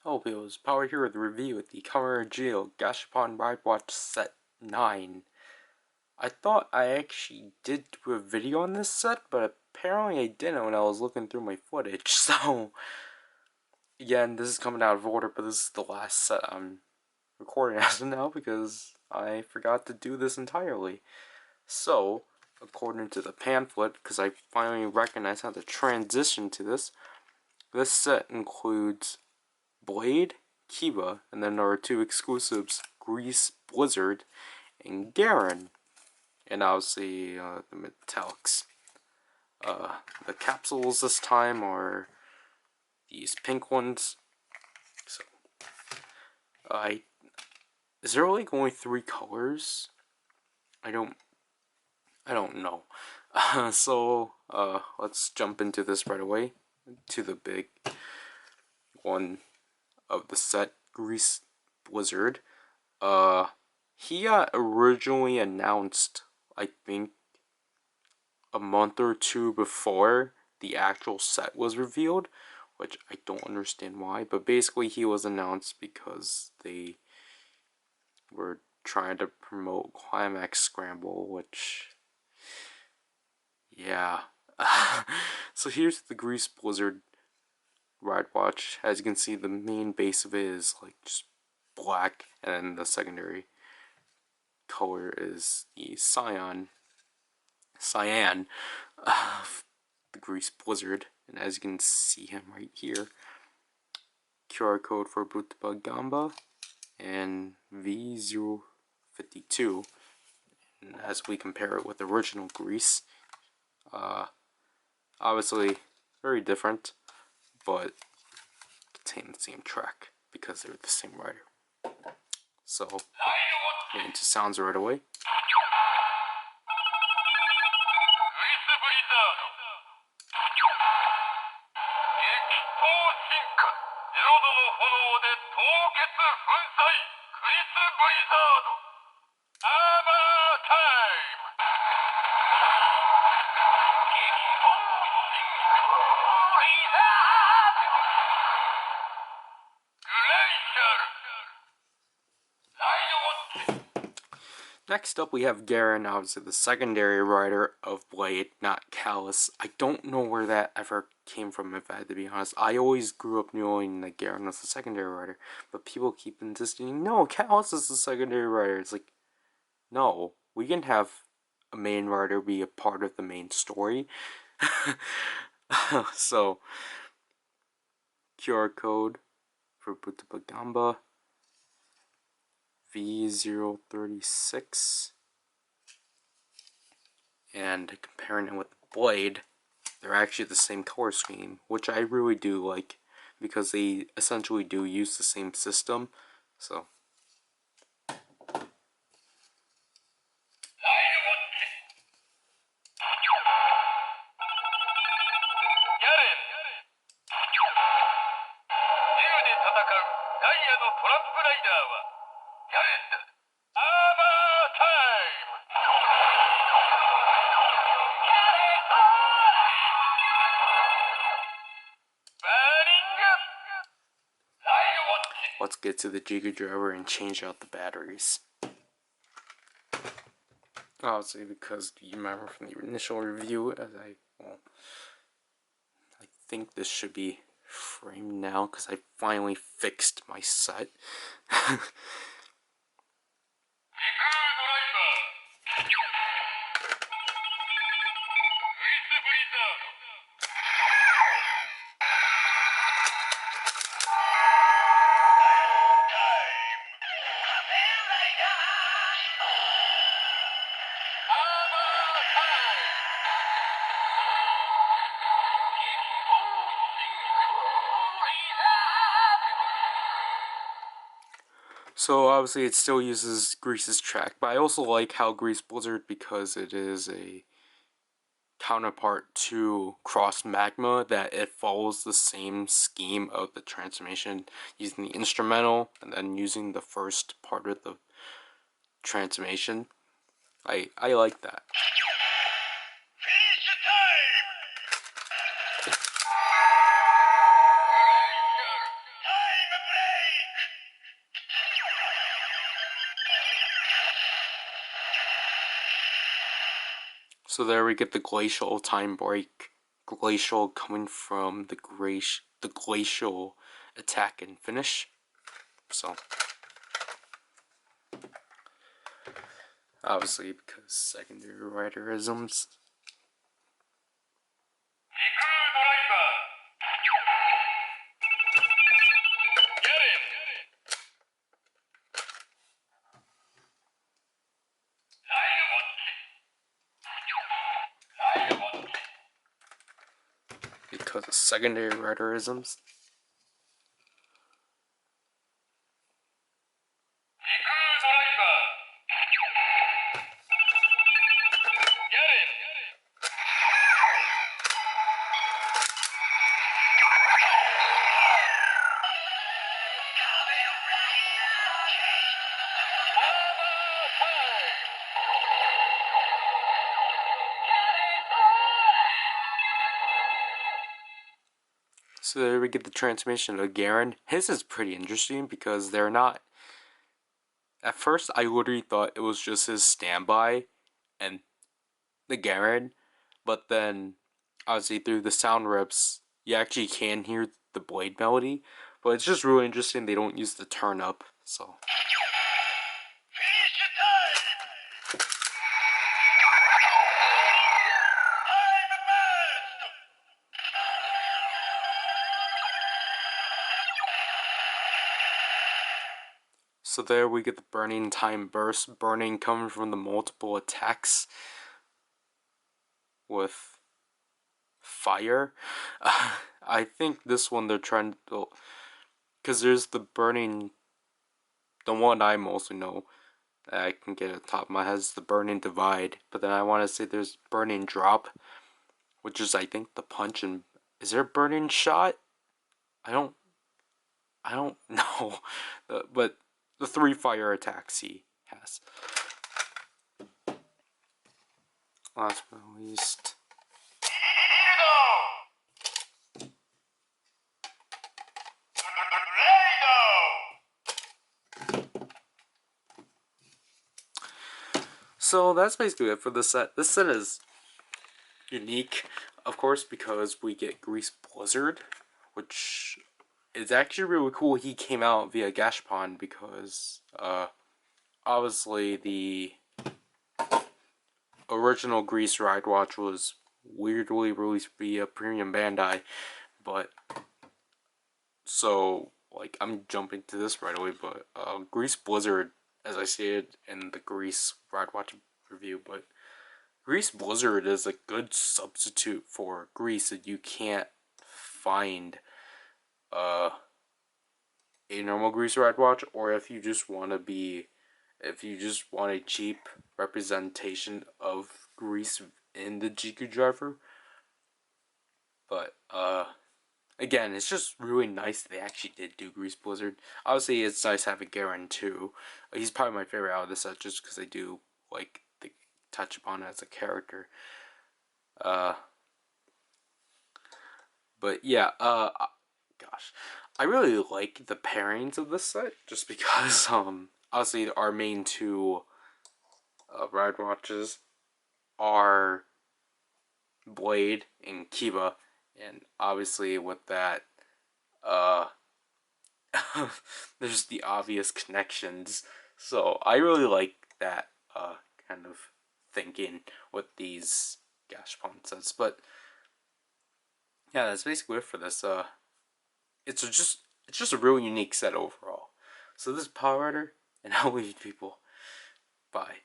Hello people, it's Power here with the review of the Kamen Rider Zi-O Gashapon Ridewatch Set 9. I thought I actually did do a video on this set, but apparently I didn't when I was looking through my footage, so... Again, this is coming out of order, but this is the last set I'm recording as of now because I forgot to do this entirely. So, according to the pamphlet, because I finally recognized how to transition to this set includes Blade, Kiba, and then there are two exclusives, Grease, Blizzard, and Garen. And obviously, the metallics. The capsules this time are these pink ones. So, is there like only 3 colors? I don't know. Let's jump into this right away, to the big one of the set, Grease Blizzard. He got originally announced, I think, a month or two before the actual set was revealed, which I don't understand why, but basically he was announced because they were trying to promote Climax Scramble, which, yeah. So here's the Grease Blizzard Ridewatch. As you can see, the main base of it is like just black, and then the secondary color is the cyan of the Grease Blizzard. And as you can see him right here, QR code for Butaba Gamba and V052. And as we compare it with the original Grease, obviously very different, but contain the same track because they're the same rider. So, get into sounds right away. Next up we have Garen, obviously the secondary rider of Blade, not Callus. I don't know where that ever came from, if I had to be honest. I always grew up knowing that Garen was the secondary rider, but people keep insisting, no, Callus is the secondary rider. It's like, no, we can have a main rider be a part of the main story. So, QR code for Butaba V036, and comparing it with the Blade, they're actually the same color scheme, which I really do like because they essentially do use the same system. So let's get to the Giga Driver and change out the batteries. Obviously, because you remember from the initial review, I think this should be framed now because I finally fixed my set. So obviously it still uses Grease's track, but I also like how Grease Blizzard, because it is a counterpart to Cross Magma, that it follows the same scheme of the transformation, using the instrumental and then using the first part of the transformation. I like that. So there we get the glacial time break. Glacial coming from the glacial attack and finish. So obviously because secondary riderisms. Because of secondary riderisms. So there we get the transmission of Garen. His is pretty interesting because they're not. At first, I literally thought it was just his standby and the Garen, but then obviously through the sound rips, you actually can hear the blade melody. But it's just really interesting they don't use the turn up. So. So there we get the burning time burst. Burning coming from the multiple attacks with fire. I think this one they're trying to, because there's the burning, the one I mostly know that I can get at the top of my head is the burning divide. But then I want to say there's burning drop, which is I think the punch. And is there a burning shot? I don't know. But the 3 fire attacks he has. Last but not least. So that's basically it for this set. This set is unique, of course, because we get Grease Blizzard, which is actually really cool. He came out via Gashapon because obviously the original Grease Ridewatch was weirdly released via Premium Bandai, but so like I'm jumping to this right away, but Grease Blizzard, as I stated in the Grease Ridewatch review, but Grease Blizzard is a good substitute for Grease that you can't find a normal Grease Ridewatch, or if you just want a cheap representation of Grease in the GQ driver. But again, it's just really nice that they actually did do Grease Blizzard. Obviously, it's nice having Garen too. He's probably my favorite out of the set just because they do like they touch upon it as a character. But yeah, gosh, I really like the pairings of this set just because obviously our main 2 ride watches are Blade and Kiba, and obviously with that there's the obvious connections. So I really like that kind of thinking with these Gashapon sets. But yeah, that's basically it for this. It's just a really unique set overall. So this is PowerRider, and I'll leave you people. Bye.